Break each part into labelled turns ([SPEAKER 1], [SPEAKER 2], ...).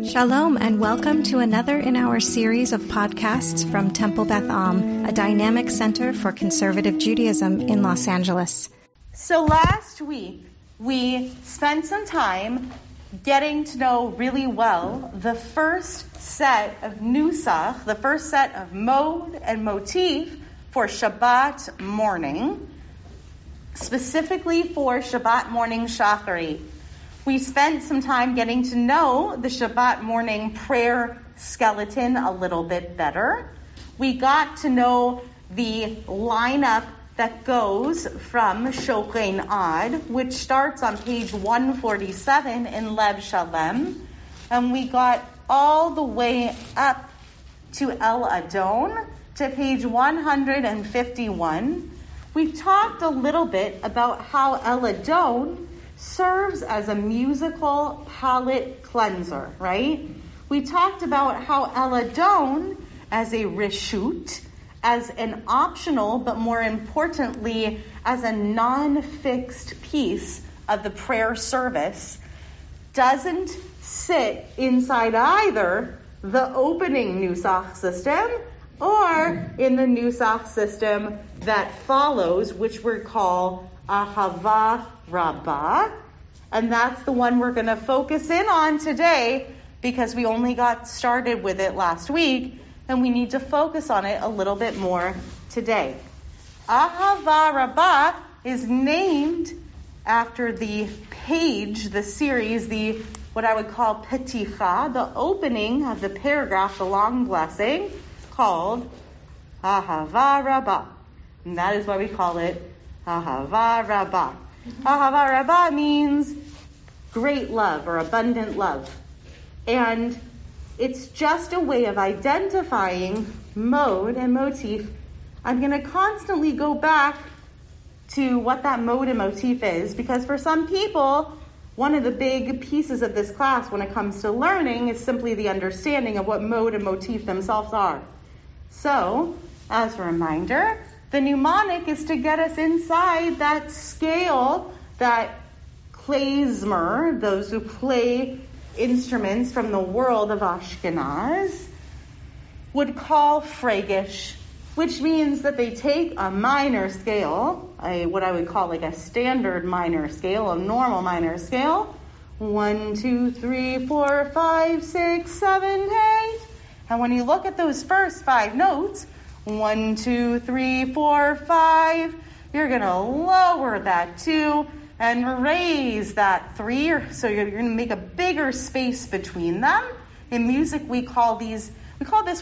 [SPEAKER 1] Shalom and welcome to another in our series of podcasts from Temple Beth Am, a dynamic center for conservative Judaism in Los Angeles.
[SPEAKER 2] So last week, we spent some time getting to know really well the first set of nusah, the first set of mode and motif for Shabbat morning, specifically for Shabbat morning Shaharit. We spent some time getting to know the Shabbat morning prayer skeleton a little bit better. We got to know the lineup that goes from Shochen Ad, which starts on page 147 in Lev Shalem, and we got all the way up to El Adon, to page 151. We talked a little bit about how El Adon serves as a musical palate cleanser, right? We talked about how El Adon as a reshut, as an optional, but more importantly, as a non-fixed piece of the prayer service, doesn't sit inside either the opening nusach system or in the nusach system that follows, which we call Ahava Rabbah. And that's the one we're going to focus in on today because we only got started with it last week, and we need to focus on it a little bit more today. Ahava Rabbah is named after the page, the series, the what I would call peticha, the opening of the paragraph, the long blessing, called Ahava Rabbah. And that is why we call it Ahava Rabbah. Ahava Rabbah means great love or abundant love. And it's just a way of identifying mode and motif. I'm going to constantly go back to what that mode and motif is, because for some people, one of the big pieces of this class when it comes to learning is simply the understanding of what mode and motif themselves are. So, as a reminder, the mnemonic is to get us inside that scale that klezmer, those who play instruments from the world of Ashkenaz, would call Fragish, which means that they take a minor scale, what I would call like a standard minor scale, a normal minor scale, 1, 2, 3, 4, 5, 6, 7, 8. And when you look at those first 5 notes, 1, 2, 3, 4, 5, you're going to lower that 2 and raise that 3, so you're going to make a bigger space between them. In music, we call this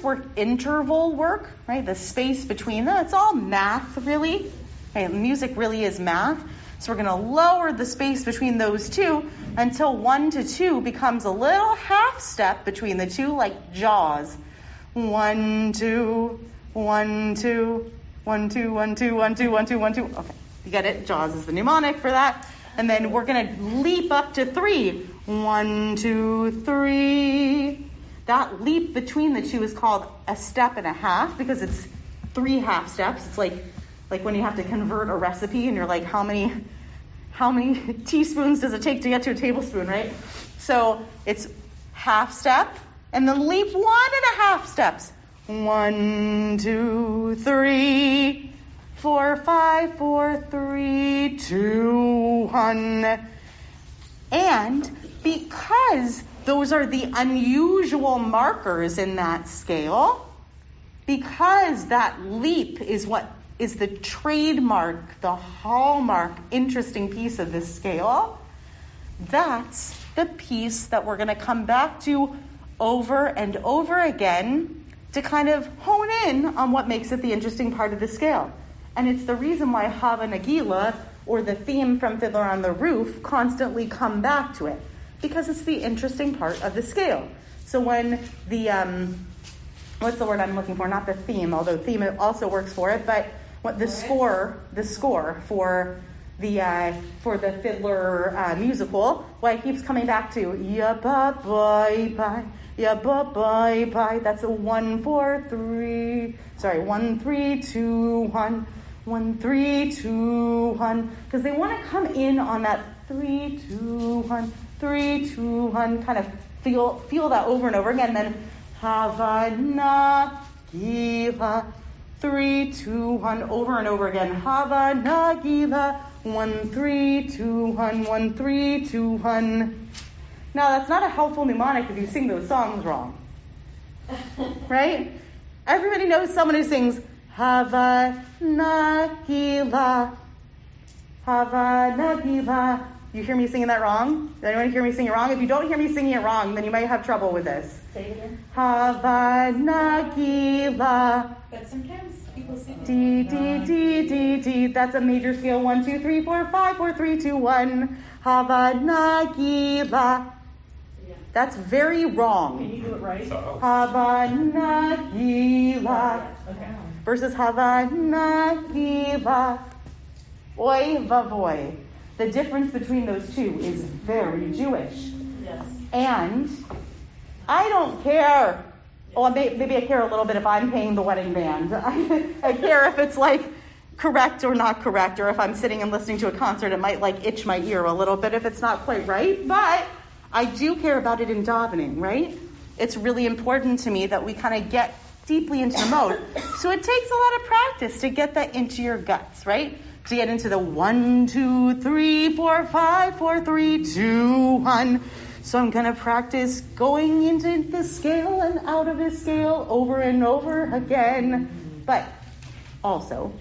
[SPEAKER 2] work interval work, right? The space between them. It's all math, really. Okay, music really is math. So we're going to lower the space between those 2 until 1 to 2 becomes a little half step between the 2, like Jaws. 1, 2, 1, 2, 1, 2, 1, 2, 1, 2, 1, 2, 1, 2. Okay, you get it? Jaws is the mnemonic for that. And then we're going to leap up to 3. 1, 2, 3. That leap between the 2 is called a step and a half because it's 3 half steps. It's like when you have to convert a recipe and you're like, how many teaspoons does it take to get to a tablespoon, right? So it's half step and then leap 1.5 steps. 1, 2, 3, 4, 5, 4, 3, 2, 1. And because those are the unusual markers in that scale, because that leap is what is the trademark, the hallmark, interesting piece of this scale, that's the piece that we're going to come back to over and over again to kind of hone in on what makes it the interesting part of the scale. And it's the reason why Hava Nagila, or the theme from Fiddler on the Roof, constantly come back to it, because it's the interesting part of the scale. So when the, what's the word I'm looking for? Not the theme, although theme also works for it, but what the score for the Fiddler musical, why it keeps coming back to ya ba bye bye, ya ba bye bye. That's a 1 4 3. 1 3 2 1. 1 3 2 1. Because they want to come in on that 3 2 1 3, 2, 1. Kind of feel that over and over again. Then Hava Nagila. 3, 2, 1. Over and over again. Hava Nagila. 1, 3, 2, 1. 1, 3, 2, 1. Now that's not a helpful mnemonic if you sing those songs wrong. Right? Everybody knows someone who sings Hava Nagila. Hava Nagila. You hear me singing that wrong? Does anyone hear me singing it wrong? If you don't hear me singing it wrong, then you might have trouble with this.
[SPEAKER 3] Say it again.
[SPEAKER 2] Hava Nagila.
[SPEAKER 3] But sometimes people sing it.
[SPEAKER 2] D, D, D, D, D. That's a major scale. 1, 2, 3, 4, 5, 4, 3, 2, 1. Hava Nagila. That's very wrong.
[SPEAKER 3] Can you do it right?
[SPEAKER 2] Hava Nagila.
[SPEAKER 3] Okay.
[SPEAKER 2] Versus Hava Nagila. Oy vavoy. The difference between those two is very Jewish.
[SPEAKER 3] Yes.
[SPEAKER 2] And I don't care. Well, maybe I care a little bit if I'm paying the wedding band. I care if it's like correct or not correct, or if I'm sitting and listening to a concert, it might like itch my ear a little bit if it's not quite right. But I do care about it in davening, right? It's really important to me that we kind of get deeply into the mode. So it takes a lot of practice to get that into your guts, right? To get into the 1, 2, 3, 4, 5, 4, 3, 2, 1. So I'm going to practice going into the scale and out of the scale over and over again. But also,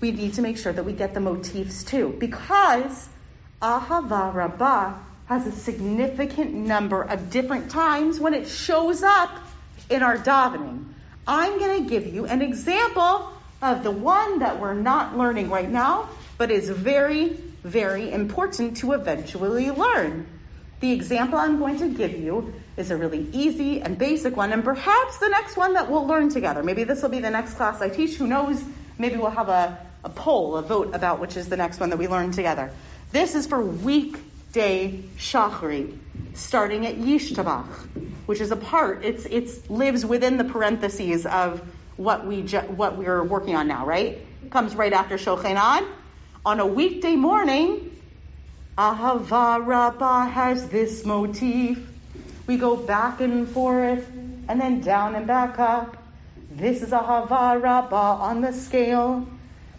[SPEAKER 2] we need to make sure that we get the motifs too, because Ahava Rabbah has a significant number of different times when it shows up in our davening. I'm going to give you an example of the one that we're not learning right now, but is very, very important to eventually learn. The example I'm going to give you is a really easy and basic one, and perhaps the next one that we'll learn together. Maybe this will be the next class I teach. Who knows? Maybe we'll have a poll, a vote about which is the next one that we learn together. This is for weekday Shacharit, starting at Yishtabach, which is a part. It lives within the parentheses of what we're working on now, right? It comes right after Shochenan. On a weekday morning, Ahava Rabbah has this motif. We go back and forth, and then down and back up. This is Ahava Rabbah on the scale.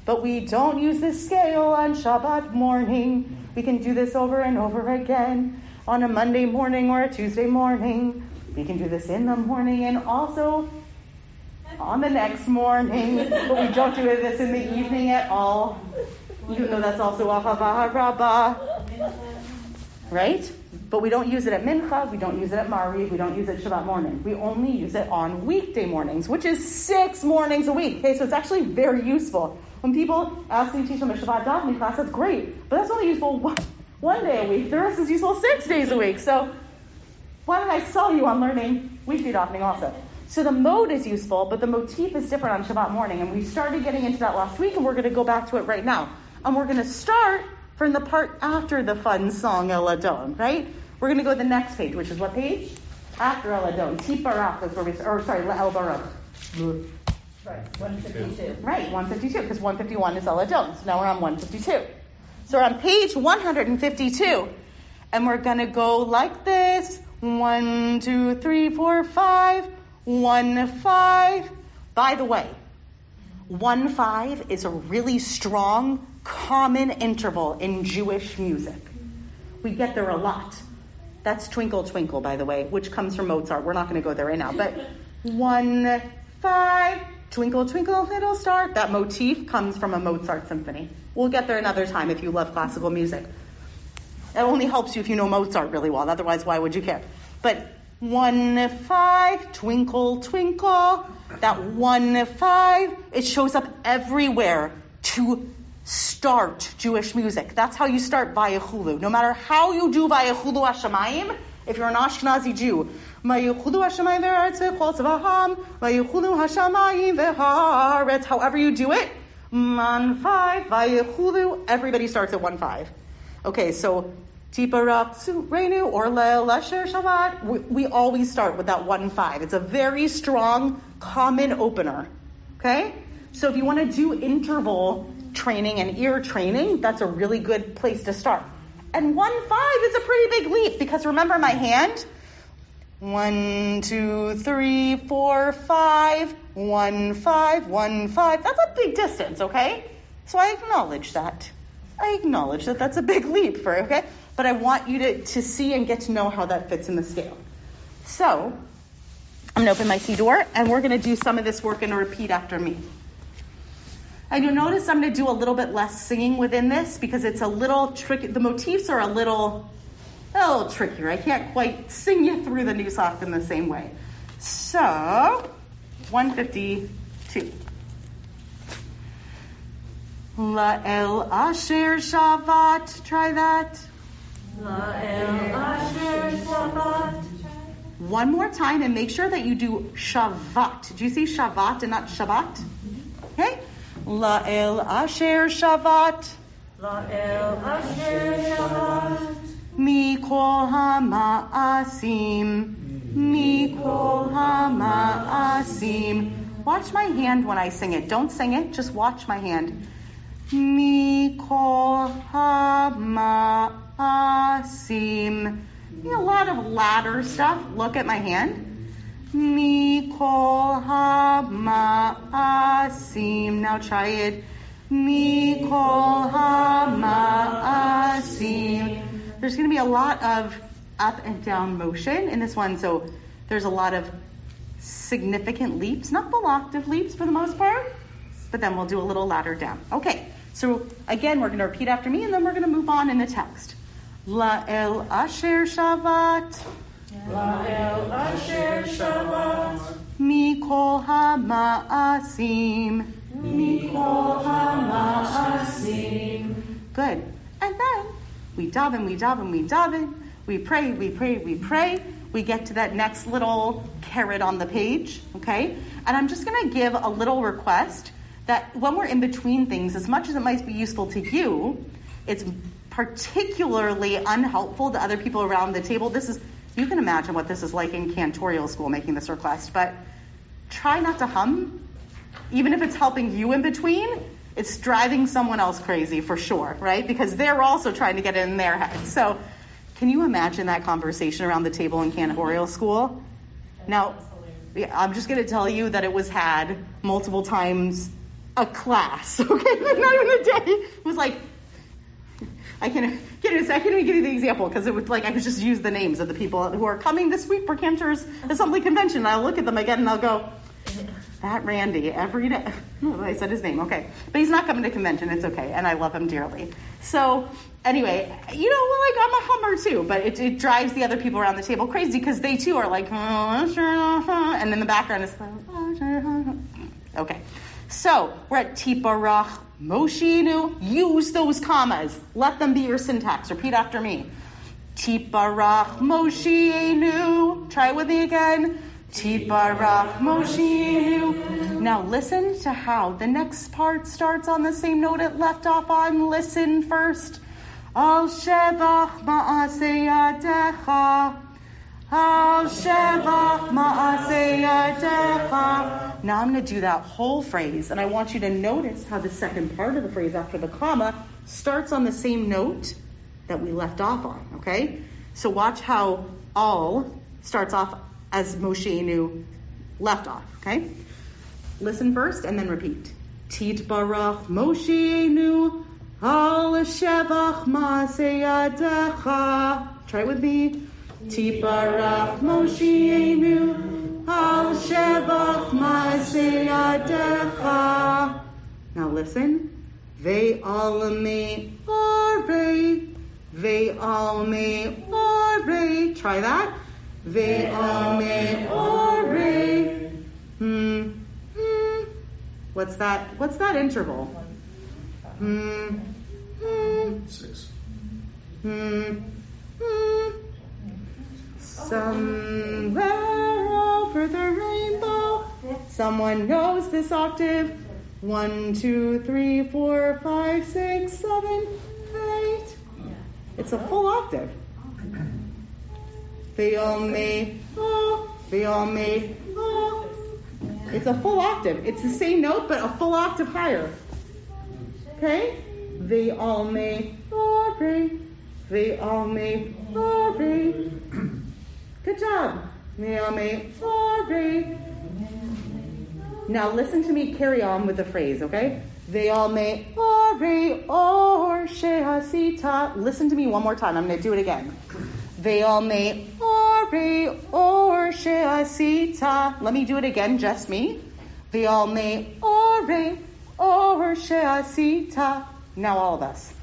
[SPEAKER 2] But we don't use this scale on Shabbat morning. We can do this over and over again on a Monday morning or a Tuesday morning. We can do this in the morning and also on the next morning, but we don't do this in the evening at all, even though that's also Ahava Rabbah, right? But we don't use it at Mincha, we don't use it at Mariv, we don't use it Shabbat morning. We only use it on weekday mornings, which is 6 mornings a week. Okay, so it's actually very useful. When people ask me to teach them a Shabbat davening class, that's great, but that's only useful one day a week. The rest is useful 6 days a week. So why don't I sell you on learning weekday davening also? So the mode is useful, but the motif is different on Shabbat morning. And we started getting into that last week, and we're going to go back to it right now. And we're going to start from the part after the fun song El Adon, right? We're going to go to the next page, which is what page? After El Adon. Tiparach is where we, or sorry, El Baruch.
[SPEAKER 3] Right, 152.
[SPEAKER 2] Right, 152, because 151 is El Adon. So now we're on 152. So we're on page 152. And we're going to go like this. 1, 2, 3, 4, 5. 1, 5. By the way, 1, 5 is a really strong, common interval in Jewish music. We get there a lot. That's Twinkle Twinkle, by the way, which comes from Mozart. We're not going to go there right now. But 1, 5, Twinkle Twinkle Little Star. That motif comes from a Mozart symphony. We'll get there another time if you love classical music. It only helps you if you know Mozart really well. Otherwise, why would you care? But 1, 5, twinkle, twinkle. That 1, 5, it shows up everywhere to start Jewish music. That's how you start Vayechulu. No matter how you do Vayechulu Hashemayim, if you're an Ashkenazi Jew, Vayechulu Hashemayim v'aretz v'chol tzvaham, Vayechulu Hashemayim v'haaretz, however you do it, 1, 5, Vayechulu, everybody starts at 1, 5. Okay, so Tiparach Reinu or Lesher Shabbat. We always start with that 1, 5. It's a very strong, common opener. Okay? So if you want to do interval training and ear training, that's a really good place to start. And 1-5 is a pretty big leap because remember my hand? 1, 2, 3, 4, 5, 1, 5, 1, 5. That's a big distance, okay? So I acknowledge that. That's a big leap for, okay? But I want you to see and get to know how that fits in the scale. So, I'm going to open my Siddur, and we're going to do some of this work and repeat after me. And you'll notice I'm going to do a little bit less singing within this because it's a little tricky. The motifs are a little trickier. I can't quite sing you through the nusach in the same way. So, 152. La'el asher shavat. Try that.
[SPEAKER 3] La'el asher shavat.
[SPEAKER 2] One more time, and make sure that you do shavat. Do you see shavat and not Shabbat? Okay? La'el asher shavat.
[SPEAKER 3] La'el asher shavat.
[SPEAKER 2] Mikol hama'asim. Mikol hama'asim. Watch my hand when I sing it. Don't sing it, just watch my hand. Mikol hama'asim. A lot of ladder stuff. Look at my hand. Mikol hama'asim. Now try it. Mikol hama'asim. There's going to be a lot of up and down motion in this one, so there's a lot of significant leaps, not full octave leaps for the most part, but then we'll do a little ladder down. Okay, so again, we're going to repeat after me, and then we're going to move on in the text. La'el asher shavat.
[SPEAKER 3] La'el asher shavat.
[SPEAKER 2] Mikol hama'asim.
[SPEAKER 3] Mikol hama'asim.
[SPEAKER 2] Good. And then we daven. We pray. We get to that next little caret on the page, okay? And I'm just going to give a little request that when we're in between things, as much as it might be useful to you, it's particularly unhelpful to other people around the table. You can imagine what this is like in cantorial school making this request, but try not to hum. Even if it's helping you in between, it's driving someone else crazy for sure, right? Because they're also trying to get it in their head. So can you imagine that conversation around the table in cantorial school? Now, I'm just going to tell you that it was had multiple times a class, okay? Like not even a day. It was like, I can't even give you the example because it was like I could just use the names of the people who are coming this week for Cantor's Assembly Convention. And I'll look at them again and I'll go, that Randy, every day. Oh, I said his name, okay. But he's not coming to convention, it's okay, and I love him dearly. So, anyway, I'm a hummer too, but it drives the other people around the table crazy because they too are like, and in the background it's like, okay. So, we're at Tiparach Moshinu. Use those commas. Let them be your syntax. Repeat after me. Tiparach Moshinu. Try it with me again. Tiparach Moshinu. Now listen to how the next part starts on the same note it left off on. Listen first. Al shevach ma'aseh yadecha. Al shevach ma'aseh yadecha. Now I'm going to do that whole phrase, and I want you to notice how the second part of the phrase after the comma starts on the same note that we left off on, okay? So watch how all starts off as Mosheinu left off, okay? Listen first and then repeat. Titbarach Mosheinu al shevach ma'aseh yadecha. Try it with me. Titbarach Mosheinu al shevach ma'aseh yadecha. Now listen. Ve'al me'orei. Try that. Ve'al me'orei. What's that interval?
[SPEAKER 4] 6.
[SPEAKER 2] Somewhere over the rainbow. Someone knows this octave. 1, 2, 3, 4, 5, 6, 7, 8. It's a full octave. It's a full octave. It's the same note, but a full octave higher. Okay? Ve'alme ori. Good job. Ve'alme ori. Now listen to me carry on with the phrase, okay? Ve'alme ori or shehasita. Listen to me one more time. I'm going to do it again. Ve'alme ori or shehasita. Let me do it again, just me. Ve'alme ori or shehasita. Now all of us.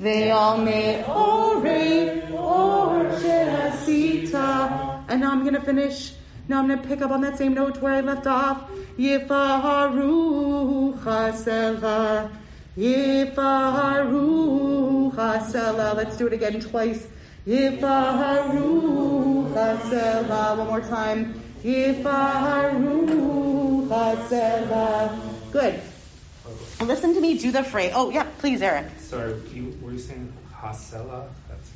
[SPEAKER 2] Ve'alme ori or shehasita. And now I'm going to finish. Now I'm going to pick up on that same note where I left off. Yifaharu chasela. Yifaharu chasela. Let's do it again twice. Yifaharu chasela. One more time. Yifaharu chasela. Good. Listen to me do the phrase. Oh, yeah, please, Eric.
[SPEAKER 4] Sorry, were you saying hasela? That's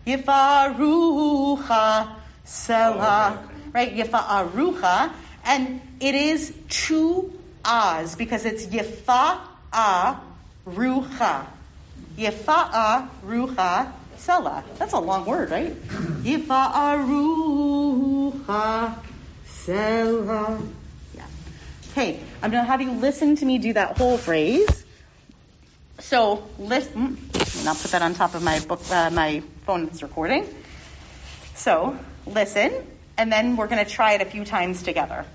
[SPEAKER 2] Yifarucha sela.
[SPEAKER 4] Oh, okay.
[SPEAKER 2] Right? Yifarucha. And it is two ahs because it's yifa'a rucha. Yifa'a rucha sela. That's a long word, right? Yifarucha sela. Yeah. Okay, I'm going to have you listen to me do that whole phrase. So, listen. And I'll put that on top of my book, my phone that's recording. So, listen, and then we're going to try it a few times together.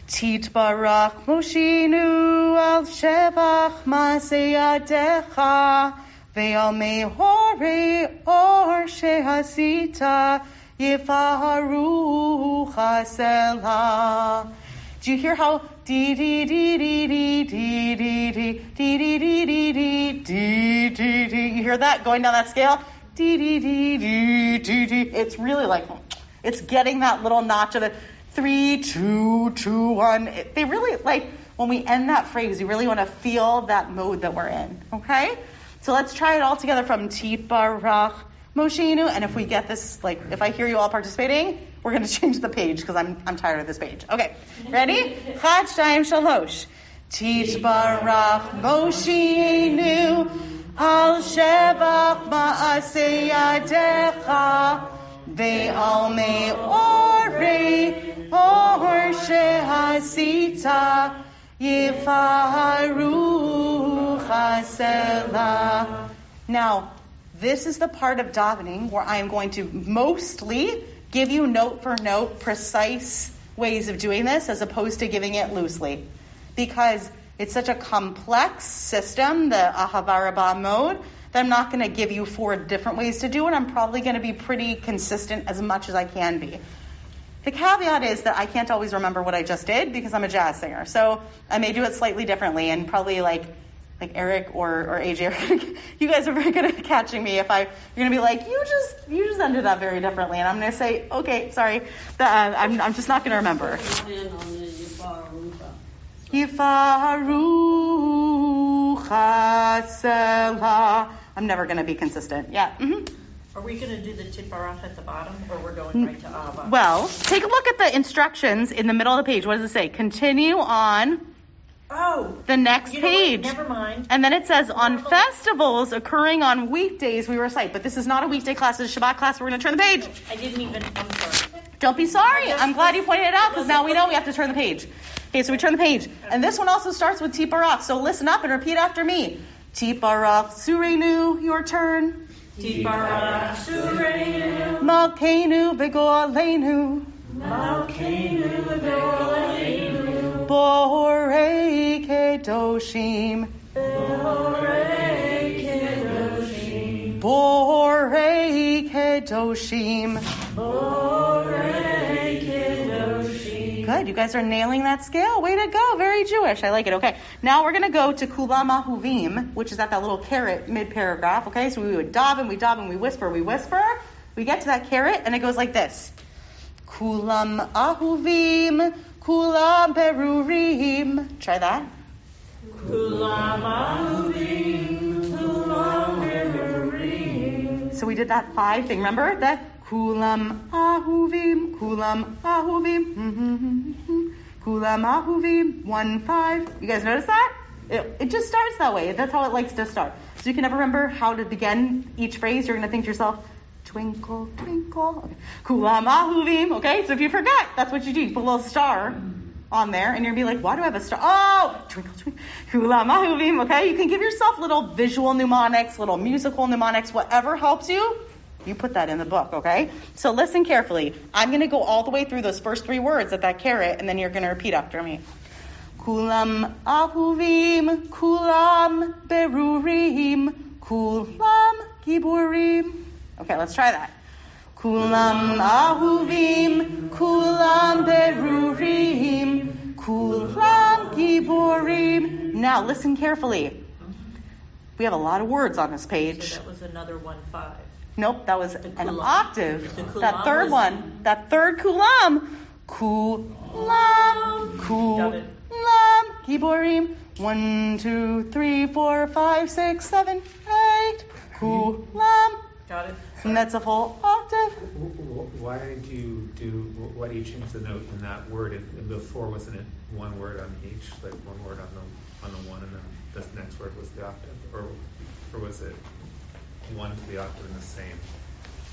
[SPEAKER 2] Titbarach Moshinu al Shevach Maseyadecha Ve'al Mehore or Shehasita Yifaharu Chasela. Do you hear how dee dee dee dee dee dee dee dee dee dee dee dee dee dee dee? You hear that going down that scale? Dee dee dee dee dee dee. It's really like it's getting that little notch of it. 3, 2, 2, 1. They really like when we end that phrase. You really want to feel that mode that we're in. Okay, so let's try it all together from Tibarach Moshinu. And if we get this, like if I hear you all participating, we're going to change the page because I'm tired of this page. Okay, ready? Chad, Shtayim, Shalosh. Titbarach Moshinu al Shevach Ma'aseyadecha Ve'al Me'orei or Shehasita Yifaharu Chasela. Now, this is the part of davening where I am going to mostly give you note for note precise ways of doing this as opposed to giving it loosely. Because it's such a complex system, the Ahava Rabbah mode, that I'm not going to give you 4 different ways to do it. I'm probably going to be pretty consistent as much as I can be. The caveat is that I can't always remember what I just did because I'm a jazz singer. So I may do it slightly differently, and probably like Eric or AJ, you guys are very good at catching me if you're going to be like, you just ended up very differently. And I'm going to say, okay, sorry, I'm just not going to remember. Yifaharu Chasela. I'm never going to be consistent. Yeah. Mm-hmm.
[SPEAKER 5] Are we going to do the Tibarach at the bottom, or we're going right to Abba?
[SPEAKER 2] Well, take a look at the instructions in the middle of the page. What does it say? Continue on the next page.
[SPEAKER 5] Never mind.
[SPEAKER 2] And then it says, on festivals occurring on weekdays, we recite. But this is not a weekday class. It's a Shabbat class. We're going to turn the page.
[SPEAKER 5] I'm sorry.
[SPEAKER 2] Don't be sorry. I'm glad you pointed it out because now we know we have to turn the page. Okay, so we turn the page. And this one also starts with Tibarach. So listen up and repeat after me. Tibarach Surenu, your turn.
[SPEAKER 3] Tibarach Surenu.
[SPEAKER 2] Malkeinu Begoalenu.
[SPEAKER 3] Malkeinu Begoalenu.
[SPEAKER 2] Borei Kedoshim.
[SPEAKER 3] Borei Kedoshim.
[SPEAKER 2] Borei Kedoshim.
[SPEAKER 3] Borei Kedoshim.
[SPEAKER 2] Good, you guys are nailing that scale. Way to go, very Jewish. I like it. Okay, now we're going to go to Kulam Ahuvim, which is at that little caret mid-paragraph. Okay, so we would daven, we whisper. We get to that caret, and it goes like this. Kulam Ahuvim, Kulam Berurim. Try that.
[SPEAKER 3] Kulam Ahuvim, Kulam Berurim.
[SPEAKER 2] So we did that 5 thing. Remember that? Kulam Ahuvim, Kulam Ahuvim, Kulam Ahuvim, 1, 5. You guys notice that? It just starts that way. That's how it likes to start. So you can never remember how to begin each phrase. You're going to think to yourself, twinkle, twinkle. Okay. Kulam ahuvim. Okay, so if you forget, that's what you do. You put a little star on there, and you're going to be like, why do I have a star? Oh, twinkle, twinkle. Kulam ahuvim. Okay, you can give yourself little visual mnemonics, little musical mnemonics, whatever helps you. You put that in the book, okay? So listen carefully. I'm going to go all the way through those first 3 words at that caret, and then you're going to repeat after me. Kulam ahuvim, kulam berurim, kulam giburim. Okay, let's try that. Kulam ahuvim, kulam berurim, kulam giburim. Now listen carefully. We have a lot of words on this page.
[SPEAKER 5] So that was another 1-5.
[SPEAKER 2] Nope, that was an octave.
[SPEAKER 5] The
[SPEAKER 2] That third one, that third kulam. Kulam, kulam, giborim. 1, 2, 3, 4, 5, 6, 7, 8. Kulam.
[SPEAKER 5] Got it.
[SPEAKER 2] And that's a full octave.
[SPEAKER 4] Why do you change the note in that word? Before, wasn't it one word on each, like one word on the one, and then the next word was the octave, or was it one to the octave and the same?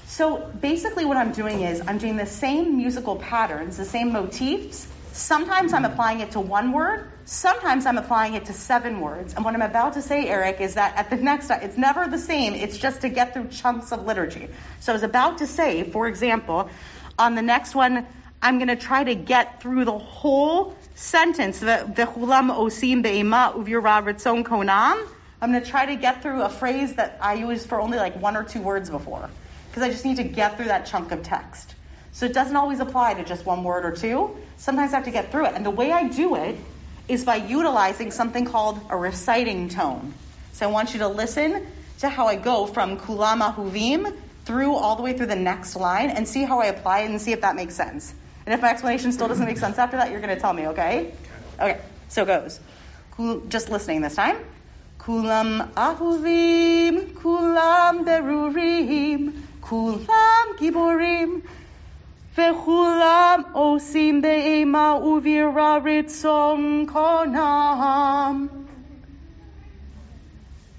[SPEAKER 2] So basically what I'm doing is I'm doing the same musical patterns, the same motifs. Sometimes I'm applying it to one word. Sometimes I'm applying it to 7 words. And what I'm about to say, Eric, is that at the next, it's never the same. It's just to get through chunks of liturgy. So I was about to say, for example, on the next one, I'm going to try to get through the whole sentence. V'chulam osim be'ema uvira ritzon konam. I'm going to try to get through a phrase that I used for only like 1 or 2 words before. Because I just need to get through that chunk of text. So it doesn't always apply to just 1 word or 2. Sometimes I have to get through it. And the way I do it is by utilizing something called a reciting tone. So I want you to listen to how I go from kulam ahuvim through all the way through the next line and see how I apply it and see if that makes sense. And if my explanation still doesn't make sense after that, you're going to tell me, okay? Okay, so it goes. Just listening this time. Kulam ahuvim, kulam berurim, kulam giborim, vechulam osim be'ema uvira ritzon konam.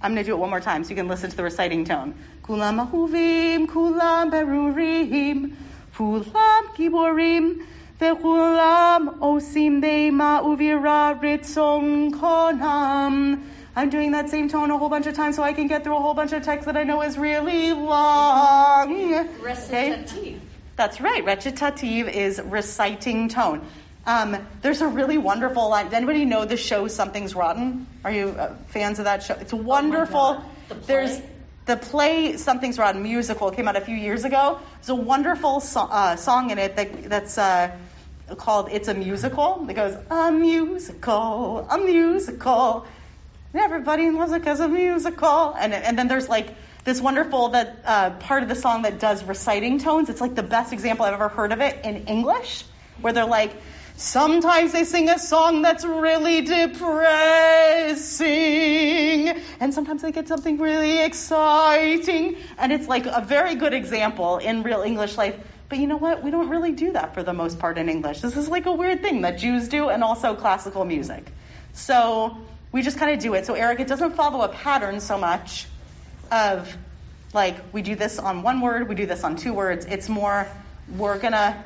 [SPEAKER 2] I'm going to do it one more time so you can listen to the reciting tone. Kulam ahuvim, kulam berurim, kulam giborim, vechulam osim be'ema uvira ritzon konam. I'm doing that same tone a whole bunch of times so I can get through a whole bunch of text that I know is really long.
[SPEAKER 5] Recitative.
[SPEAKER 2] Okay? That's right. Recitative is reciting tone. There's a really wonderful line. Does anybody know the show Something's Rotten? Are you fans of that show? It's wonderful.
[SPEAKER 5] Oh my God.
[SPEAKER 2] There's the play Something's Rotten musical came out a few years ago. There's a wonderful song in it that's called It's a Musical. It goes, a musical, a musical. Everybody loves it because a musical. And then there's like this wonderful part of the song that does reciting tones. It's like the best example I've ever heard of it in English, where they're like, sometimes they sing a song that's really depressing, and sometimes they get something really exciting. And it's like a very good example in real English life. But you know what? We don't really do that for the most part in English. This is like a weird thing that Jews do, and also classical music. So we just kind of do it. So Eric, it doesn't follow a pattern so much of like we do this on 1 word, we do this on 2 words. It's more we're gonna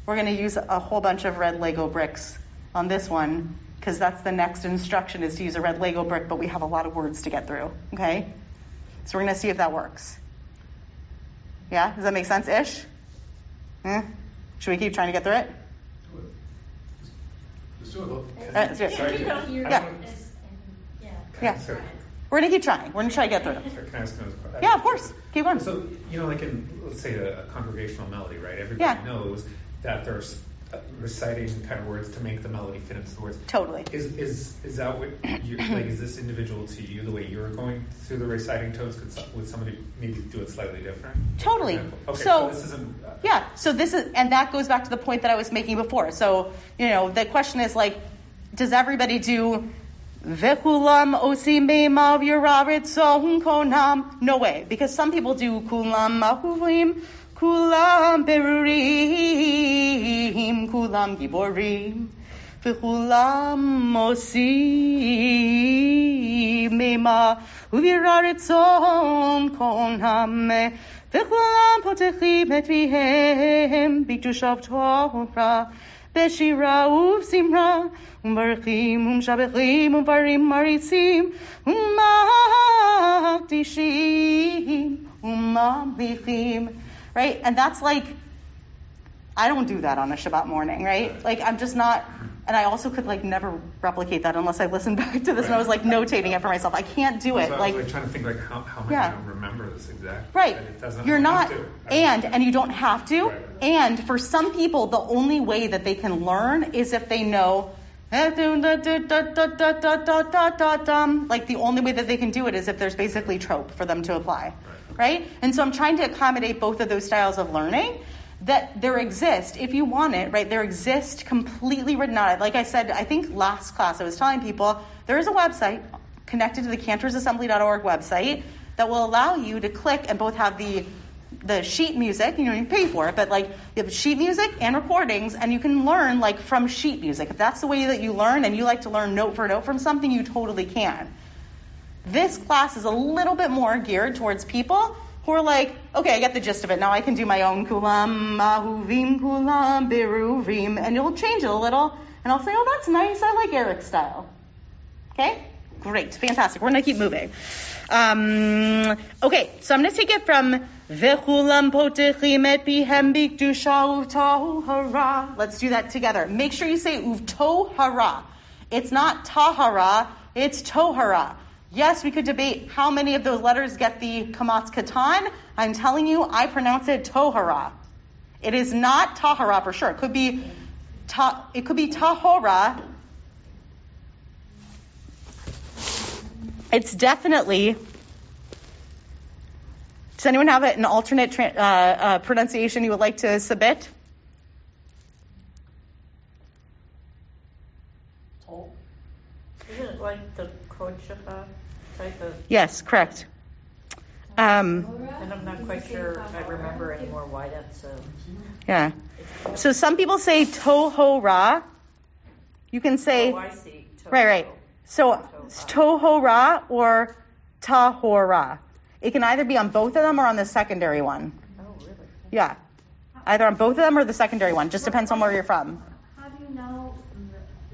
[SPEAKER 2] use a whole bunch of red Lego bricks on this one because that's the next instruction is to use a red Lego brick, but we have a lot of words to get through. Okay, so we're gonna see if that works. Yeah, does that make sense, Ish? Should we keep trying to get through it?
[SPEAKER 4] Just do it.
[SPEAKER 2] Let's do it. Yeah. We're going to keep trying. We're going to try to get through it.
[SPEAKER 4] Can I ask another question?
[SPEAKER 2] Yeah, of course. Keep going.
[SPEAKER 4] So, like in, let's say, a congregational melody, right? Everybody knows that there's reciting kind of words to make the melody fit into the words.
[SPEAKER 2] Totally.
[SPEAKER 4] Is that what you like? Is this individual to you the way you're going through the reciting tones? Would somebody maybe do it slightly different?
[SPEAKER 2] Totally.
[SPEAKER 4] Okay,
[SPEAKER 2] so
[SPEAKER 4] this isn't.
[SPEAKER 2] So this is, and that goes back to the point that I was making before. So the question is like, does everybody do Vechulam osim be'ema uvira ritzon konam? No way, because some people do kulam ahuvim, kulam berurim, kulam giborim, וכולם עושים ממה ובירא רצון קונם וכולם פותחים את פיהם בקדושת תורה בשירה ובזמרה ומברכים ומשבחים ומברים מריצים ומקדישים וממליכים. Right? And that's like, I don't do that on a Shabbat morning, right? Like, I'm just not, and I also could like never replicate that unless I listened back to this and I was like notating it for myself. I can't do it.
[SPEAKER 4] So
[SPEAKER 2] like,
[SPEAKER 4] I was trying to think like how am I going to remember this exactly?
[SPEAKER 2] Right.
[SPEAKER 4] It doesn't
[SPEAKER 2] You're not,
[SPEAKER 4] to.
[SPEAKER 2] and you don't have to.
[SPEAKER 4] Right.
[SPEAKER 2] And for some people, the only way that they can learn is if they know, like the only way that they can do it is if there's basically trope for them to apply. Right? And so I'm trying to accommodate both of those styles of learning. That there exist, if you want it, right, there exist completely written out. Like I said, I think last class I was telling people, there is a website connected to the cantorsassembly.org website that will allow you to click and both have the sheet music, you don't even pay for it, but like you have sheet music and recordings, and you can learn like from sheet music. If that's the way that you learn and you like to learn note for note from something, you totally can. This class is a little bit more geared towards people who are like, okay, I get the gist of it. Now I can do my own kulam, mahuvim, kulam, beruvim, and you'll change it a little, and I'll say, oh, that's nice. I like Eric's style. Okay? Great. Fantastic. We're going to keep moving. Okay, so I'm going to take it from v'chulam potechim et pihem bikdusha uvtohara. Let's do that together. Make sure you say uvtohara. It's not tahara, it's tohara. Yes, we could debate how many of those letters get the kamatz katan. I'm telling you, I pronounce it tohara. It is not tahara for sure. It could be tahora. It's definitely. Does anyone have an alternate pronunciation you would like to submit?
[SPEAKER 5] Isn't it like the kodshacha type of?
[SPEAKER 2] Yes, correct.
[SPEAKER 5] And I'm not quite sure I remember anymore why that's
[SPEAKER 2] Yeah. So some people say tohora. You can say.
[SPEAKER 5] Oh, I see.
[SPEAKER 2] Right. So tohora or tahora. It can either be on both of them or on the secondary one.
[SPEAKER 5] Oh, really?
[SPEAKER 2] Yeah. Either on both of them or the secondary one. Just depends on where you're from.
[SPEAKER 6] How do you know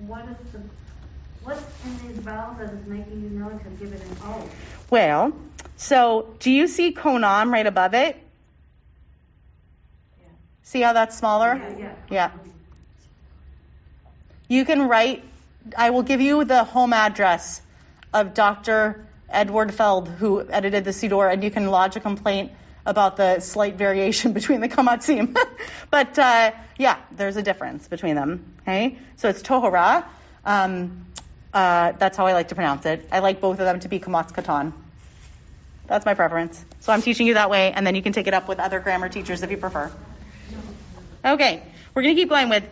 [SPEAKER 6] what's in these vowels that is making you know to give it an O?
[SPEAKER 2] Well, so do you see konam right above it?
[SPEAKER 5] Yeah.
[SPEAKER 2] See how that's smaller? Yeah. You can write, I will give you the home address of Dr. Edward Feld, who edited the Siddur, and you can lodge a complaint about the slight variation between the kamatzim. But yeah, there's a difference between them. Okay, so it's tohora. That's how I like to pronounce it. I like both of them to be kamatz katan. That's my preference. So I'm teaching you that way, and then you can take it up with other grammar teachers if you prefer. Okay, we're going to keep going with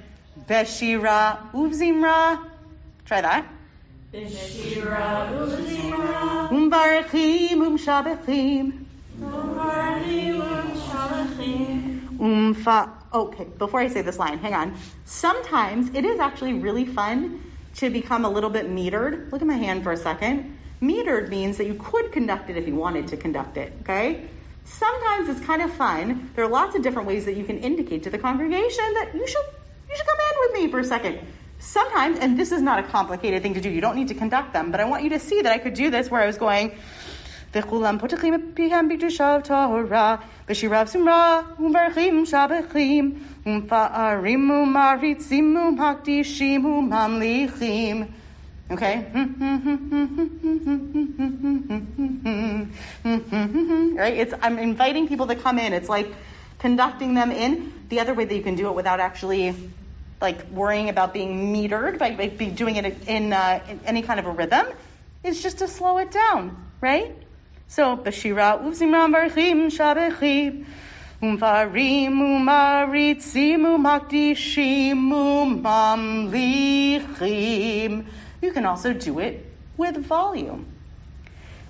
[SPEAKER 2] beshira uvzimra. Try that.
[SPEAKER 3] Beshira uvzimra.
[SPEAKER 2] Umbarechim umshabechim. Okay, before I say this line, hang on. Sometimes it is actually really fun to become a little bit metered. Look at my hand for a second. Metered means that you could conduct it if you wanted to conduct it, okay? Sometimes it's kind of fun. There are lots of different ways that you can indicate to the congregation that you should come in with me for a second. Sometimes, and this is not a complicated thing to do, you don't need to conduct them, but I want you to see that I could do this where I was going, וכולם פותחים את פיהם בקדושה וטהרה, בשירה וזמרה, ומברכים שבחים, ומפארים ומעריצים ומקדישים וממליכים. Okay? Right? I'm inviting people to come in. It's like conducting them in. The other way that you can do it without actually like worrying about being metered, by doing it in any kind of a rhythm, is just to slow it down, right? So, b'shira uvzimra barchim shabechim, umvarim umaritzim umakdishim umamlichim. You can also do it with volume.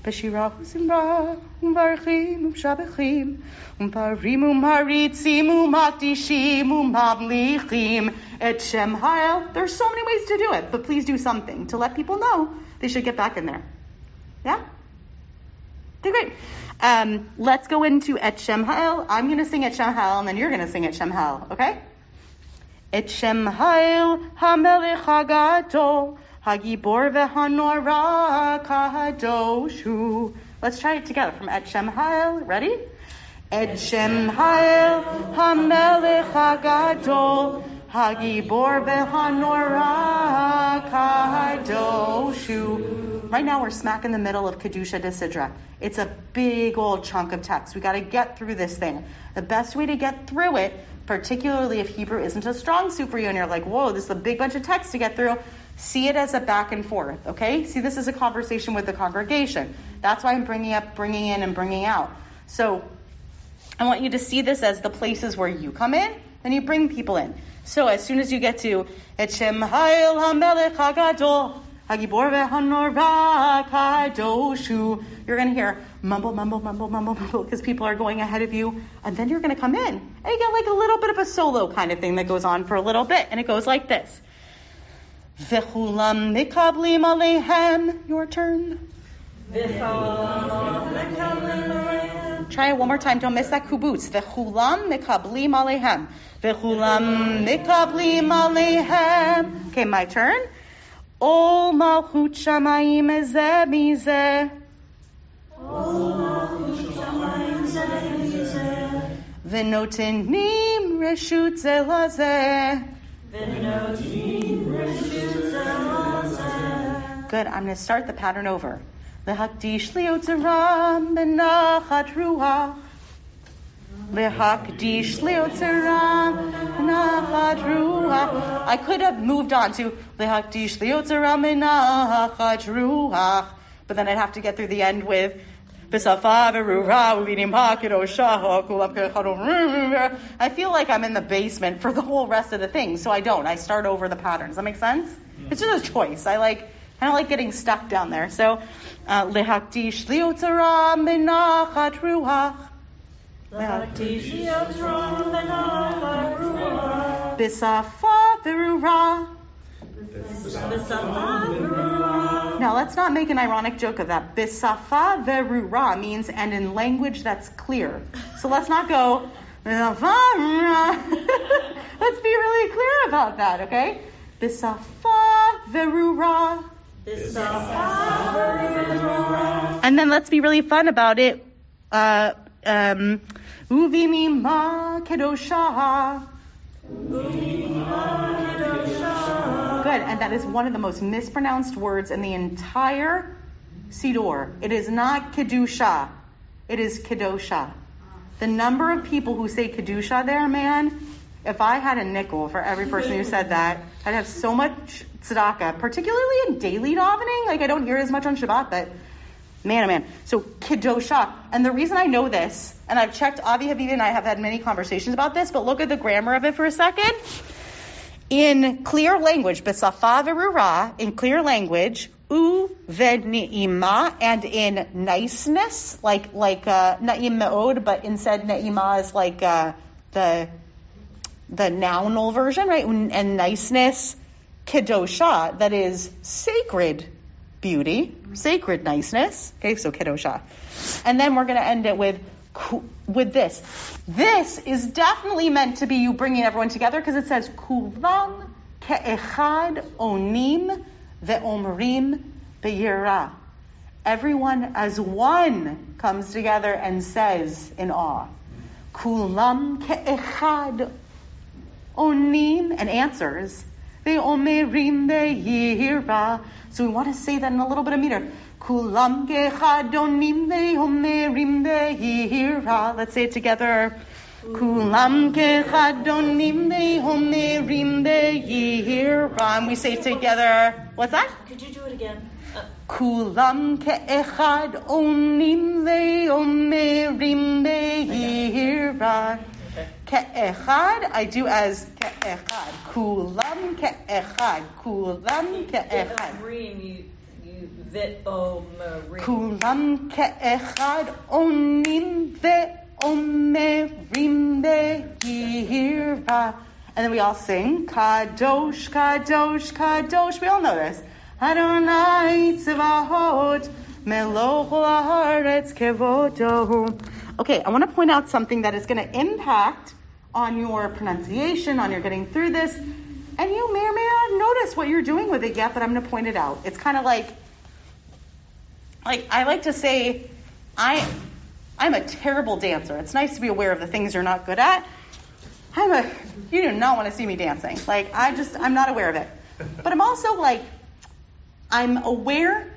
[SPEAKER 2] Beshira usimra, umvarchim, umshabechim, umparim, umharitzim, umakdishim, umamlichim, et Shem Ha'el. There's so many ways to do it, but please do something to let people know they should get back in there. Yeah? Okay, great. Let's go into Et Shem Ha'el. I'm going to sing Et Shem Ha'el, and then you're going to sing Et Shem Ha'el, okay? Et Shem Ha'el, HaMelech HaGadol, HaGibor VeHaNorah Kahadoshu. Let's try it together from Et Shem Ha'el. Ready? Et Shem Ha'el, HaMelech HaGadol, HaGibor VeHaNorah Kahadoshu. Right now we're smack in the middle of Kedusha de Sidra. It's a big old chunk of text. We got to get through this thing. The best way to get through it, particularly if Hebrew isn't a strong suit for you and you're like, whoa, this is a big bunch of text to get through, see it as a back and forth, okay? See this as a conversation with the congregation. That's why I'm bringing up, bringing in, and bringing out. So I want you to see this as the places where you come in, and you bring people in. So as soon as you get to Et Shem Ha'el HaMelech HaGadol, HaGibor VeHaNorah Kahadoshu, you're going to hear mumble, mumble, mumble, mumble, mumble, because people are going ahead of you. And then you're going to come in, and you get like a little bit of a solo kind of thing that goes on for a little bit. And it goes like this. V'chulam mikablim aleihem. Your turn. Try it one more time. Don't miss that kubutz. V'chulam mikablim aleihem. V'chulam mikablim aleihem. Okay, my turn. Ol malchut shamayim ezeh mizeh. V'notenim reshut zeh lazeh. Good. I'm going to start the pattern over. Lehakdish liotzeram benachat ruach. Lehakdish liotzeram benachat ruach. I could have moved on to Lehakdish liotzeram benachat ruach, but then I'd have to get through the end with I feel like I'm in the basement for the whole rest of the thing, so I don't. I start over the pattern. Does that make sense? It's just a choice. I don't like getting stuck down there. So, lehakdish liotzeram benachat ruach. Lehakdish liotzeram benachat ruach. B'safa v'rura. Now, let's not make an ironic joke of that. Bisafa verura means, and in language that's clear. So let's not go, let's be really clear about that, okay? Bisafa verura. And then let's be really fun about it. Uvimima kedosha. Good, and that is one of the most mispronounced words in the entire Siddur. It is not Kedusha. It is Kedosha. The number of people who say Kedusha there, man, if I had a nickel for every person who said that, I'd have so much tzedakah, particularly in daily davening. I don't hear it as much on Shabbat, but man, oh man. So Kedosha. And the reason I know this, and I've checked, Avi Habibi and I have had many conversations about this, but look at the grammar of it for a second. In clear language, B'safa v'rura, in clear language, u v'ne'ima, and in niceness, like na'im me'od, but instead ne'ima is like the nounal version, right? And niceness, kedosha, that is sacred beauty, sacred niceness. Okay, so kedosha. And then we're going to end it with this. This is definitely meant to be you bringing everyone together because it says kulam ke'echad onim ve'omrim be'yira. Everyone as one comes together and says in awe. Kulam ke'echad onim, and answers ve'omerim be'yira. So we want to say that in a little bit of meter. Kulam ke'echad onim ve'omerim be'yira. Let's say it together. Kulam ke'echad onim ve'omerim be'yira. And we say it together. What's that?
[SPEAKER 5] Could you do it again?
[SPEAKER 2] Kulam ke'echad onim ve'omerim be'yira. Ke'echad, I do as ke'echad. Kulam ke'echad. Kulam ke'echad.
[SPEAKER 5] Reem, ve'omerim.
[SPEAKER 2] Kulam ke'echad onim ve'omerim be'yira. And then we all sing, Kadosh, Kadosh, Kadosh. We all know this. Adonai tzvahot melech haaretz kevodo. Okay, I want to point out something that is going to impact on your pronunciation, on your getting through this. And you may or may not notice what you're doing with it yet, but I'm going to point it out. It's kind of like I like to say, I'm a terrible dancer. It's nice to be aware of the things you're not good at. You do not want to see me dancing. I'm not aware of it. But I'm also I'm aware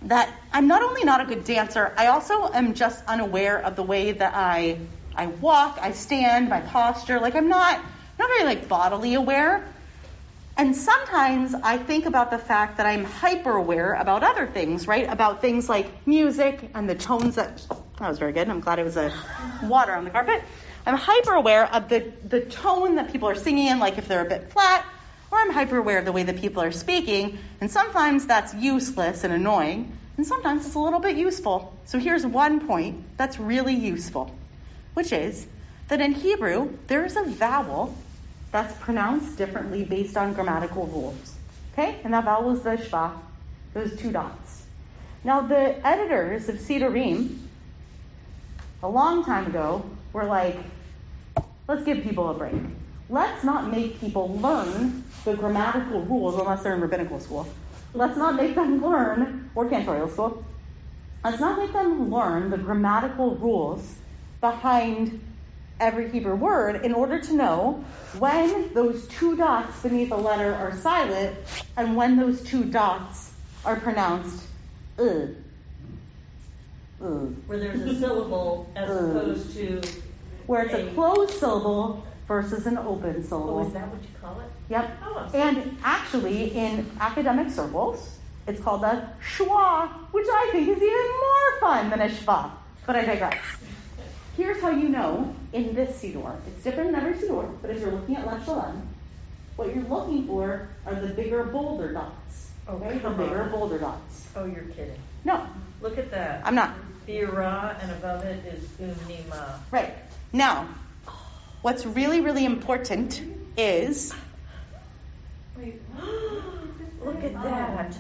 [SPEAKER 2] that I'm not only not a good dancer, I also am just unaware of the way that I walk, I stand, my posture. I'm not very bodily aware. And sometimes I think about the fact that I'm hyper aware about other things, right? About things like music and the tones that was very good. I'm glad it was water on the carpet. I'm hyper aware of the tone that people are singing in, if they're a bit flat, or I'm hyper aware of the way that people are speaking. And sometimes that's useless and annoying, and sometimes it's a little bit useful. So here's one point that's really useful, which is that in Hebrew, there is a vowel that's pronounced differently based on grammatical rules. Okay? And that vowel is the shva, those two dots. Now, the editors of Sidurim, a long time ago, were like, let's give people a break. Let's not make people learn the grammatical rules unless they're in rabbinical school. Let's not make them learn, or cantorial school, let's not make them learn the grammatical rules behind every Hebrew word in order to know when those two dots beneath a letter are silent and when those two dots are pronounced
[SPEAKER 3] Where there's a syllable as opposed to
[SPEAKER 2] where it's a closed syllable versus an open syllable.
[SPEAKER 3] Oh, is that what you call it?
[SPEAKER 2] Yep.
[SPEAKER 3] Oh,
[SPEAKER 2] And actually, in academic circles, it's called a schwa, which I think is even more fun than a shva. But I digress. Here's how you know in this siddur. It's different in every siddur, but if you're looking at Lev Shalom, what you're looking for are the bigger, bolder dots. Okay? The bigger, bolder dots.
[SPEAKER 5] Oh, you're kidding.
[SPEAKER 2] No,
[SPEAKER 5] Look at that.
[SPEAKER 2] I'm not.
[SPEAKER 5] Bira, and above it is unima.
[SPEAKER 2] Right. Now, what's really, really important is
[SPEAKER 5] Look at that.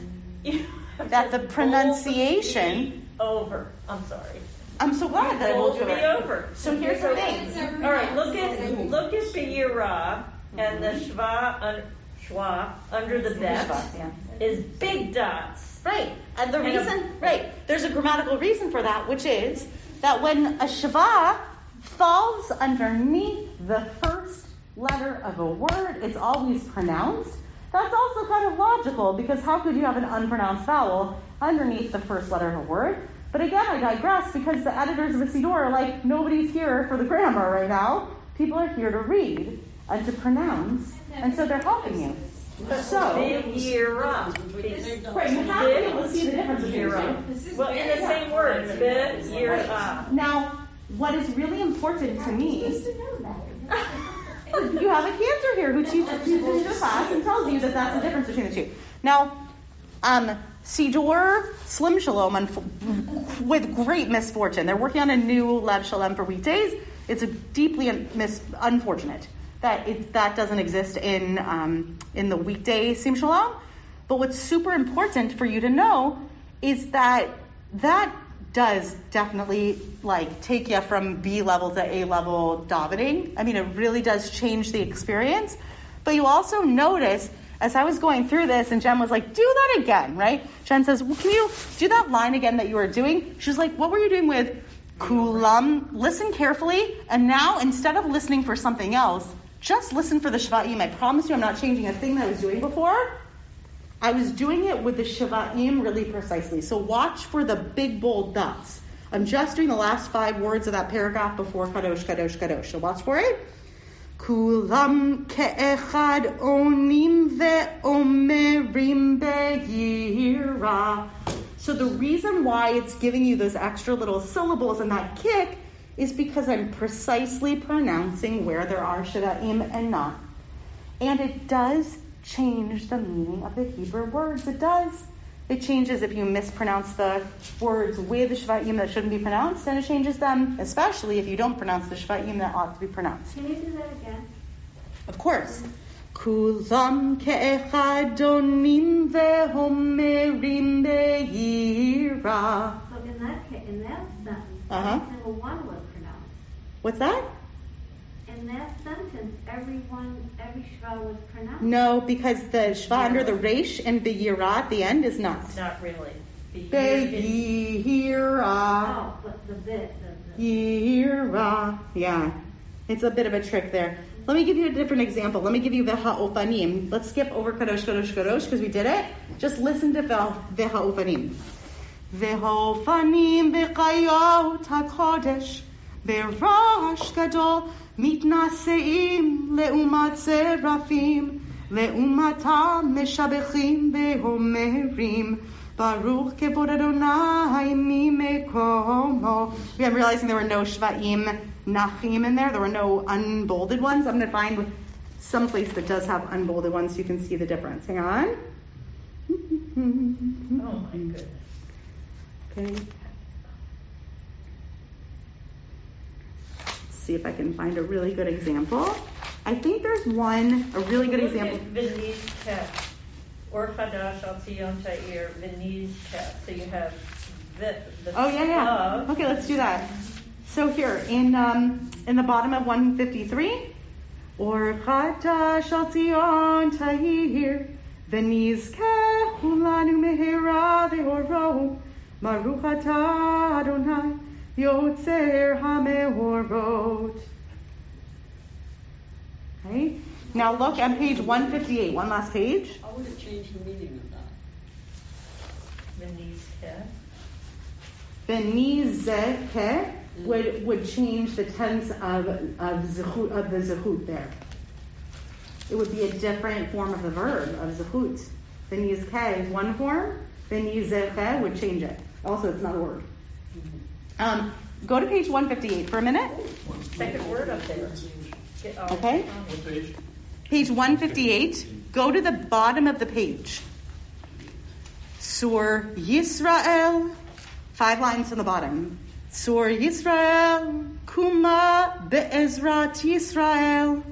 [SPEAKER 2] that the pronunciation.
[SPEAKER 5] Over. I'm sorry.
[SPEAKER 2] I'm so glad that I rolled
[SPEAKER 5] Over.
[SPEAKER 2] over.
[SPEAKER 5] Over.
[SPEAKER 2] So here's the thing.
[SPEAKER 5] All right. Look at Bira and the shwa under the Beth
[SPEAKER 2] Yeah.
[SPEAKER 5] is big dots.
[SPEAKER 2] Right. And the reason, there's a grammatical reason for that, which is that when a shva falls underneath the first letter of a word, it's always pronounced. That's also kind of logical, because how could you have an unpronounced vowel underneath the first letter of a word? But again, I digress, because the editors of a siddur are like, nobody's here for the grammar right now. People are here to read and to pronounce, and so they're helping you. So,
[SPEAKER 5] Bira.
[SPEAKER 2] right, you have to be able to see the difference between the two.
[SPEAKER 5] Well, in the same words. Bira.
[SPEAKER 2] Now, what is really important to me, you have a cantor here who teaches you the class and tells you that that's the difference between the two. Now, Siddur Slim Shalom, with great misfortune, they're working on a new Lev Shalom for weekdays. It's a deeply unfortunate that doesn't exist in the weekday Sim Shalom. But what's super important for you to know is that does definitely take you from B level to A level davening. I mean, it really does change the experience. But you also notice, as I was going through this, and Jen was like, do that again, right? Jen says, well, can you do that line again that you were doing? She was like, what were you doing with kulam? Listen carefully, and now instead of listening for something else, just listen for the shva'im. I promise you I'm not changing a thing that I was doing before. I was doing it with the shva'im really precisely. So watch for the big bold dots. I'm just doing the last 5 words of that paragraph before kadosh, kadosh, kadosh. So watch for it. Kulam ke'echad onim ve'omerim be'yira. So the reason why it's giving you those extra little syllables and that kick is because I'm precisely pronouncing where there are shva'im and not. And it does change the meaning of the Hebrew words. It does. It changes if you mispronounce the words with the Shvaim that shouldn't be pronounced, and it changes them, especially if you don't pronounce the Shvaim that ought to be pronounced.
[SPEAKER 6] Can you do that again?
[SPEAKER 2] Of course. Kulam ke'echad donim vehomerim be'yira.
[SPEAKER 6] So in that sentence,
[SPEAKER 2] Uh-huh.
[SPEAKER 6] every single one was pronounced.
[SPEAKER 2] What's that?
[SPEAKER 6] In that sentence, every shva was pronounced.
[SPEAKER 2] No, because the Shva under the Resh and be'yira at the end is not.
[SPEAKER 5] Not really.
[SPEAKER 2] Be'yira.
[SPEAKER 6] Oh, but the bit.
[SPEAKER 2] Yira. Yeah. It's a bit of a trick there. Let me give you a different example. Let me give you V'ha'ofanim. Let's skip over Kadosh, Kadosh, Kadosh, because we did it. Just listen to V'ha'ofanim. V'ha'ofanim v'chayot ha'kodesh b'rash gadol mitnaseim le'umat serafim le'umatam meshabechim v'homerim Baruch kevod Adonai mimekomo. I'm realizing there were no Shvaim Nachim in there. There were no unbolded ones. I'm going to find some place that does have unbolded ones so you can see the difference. Hang on.
[SPEAKER 5] Oh my goodness.
[SPEAKER 2] Okay. Let's see if I can find a really good example. I think there's a really good example.
[SPEAKER 5] Veniz Ket. Or Chadash Al Tzion Ta'ir, Veniz Ket. So you have the
[SPEAKER 2] Oh, yeah. Okay, let's do that. So here, in the bottom of 153, Or Chadash Al Tzion Ta'ir, Veniz Ket Hulanu Mehera Ve'oro, Baruch Atah Adonai, Yotzer HaMeorot. Okay. Now look at page 158. One last page.
[SPEAKER 7] How would it change the meaning of that?
[SPEAKER 5] Veniz Ket.
[SPEAKER 2] Benizeh would change the tense of the zechut there. It would be a different form of the verb of zechut. Benizeh is one form. Benizeh would change it. Also, it's not a word. Go to page 158 for a minute.
[SPEAKER 5] Second word up there.
[SPEAKER 2] Okay.
[SPEAKER 7] What page?
[SPEAKER 2] Page 158. Go to the bottom of the page. Sur Yisrael. 5 lines from the bottom. Sur Yisrael. Kuma be'ezrat Yisrael.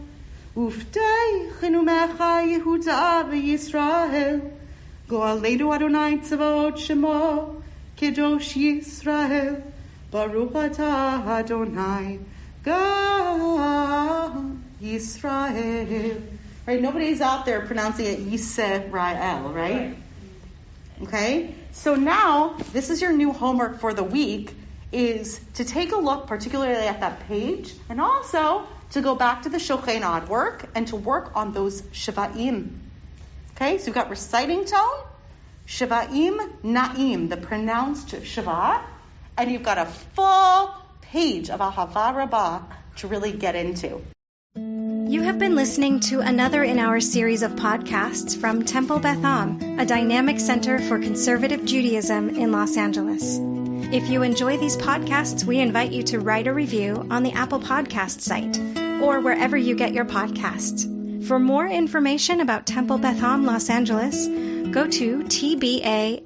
[SPEAKER 2] Uftei chinumecha Yehuda ve'Yisrael. Go'aleinu Adonai tzavot shemo. Kedosh Yisrael. Baruch atah Adonai. God Yisrael. Right? Nobody's out there pronouncing it Yisrael, right? Okay? So now, this is your new homework for the week, is to take a look particularly at that page, and also to go back to the Shochen Ad work, and to work on those Shvaim. Okay? So you've got reciting tone, Shvaim Na'im, the pronounced Shva, and you've got a full page of Ahava Rabbah to really get into.
[SPEAKER 1] You have been listening to another in our series of podcasts from Temple Beth Am, a dynamic center for conservative Judaism in Los Angeles. If you enjoy these podcasts, we invite you to write a review on the Apple Podcast site or wherever you get your podcasts. For more information about Temple Beth Am Los Angeles, go to tbala.org.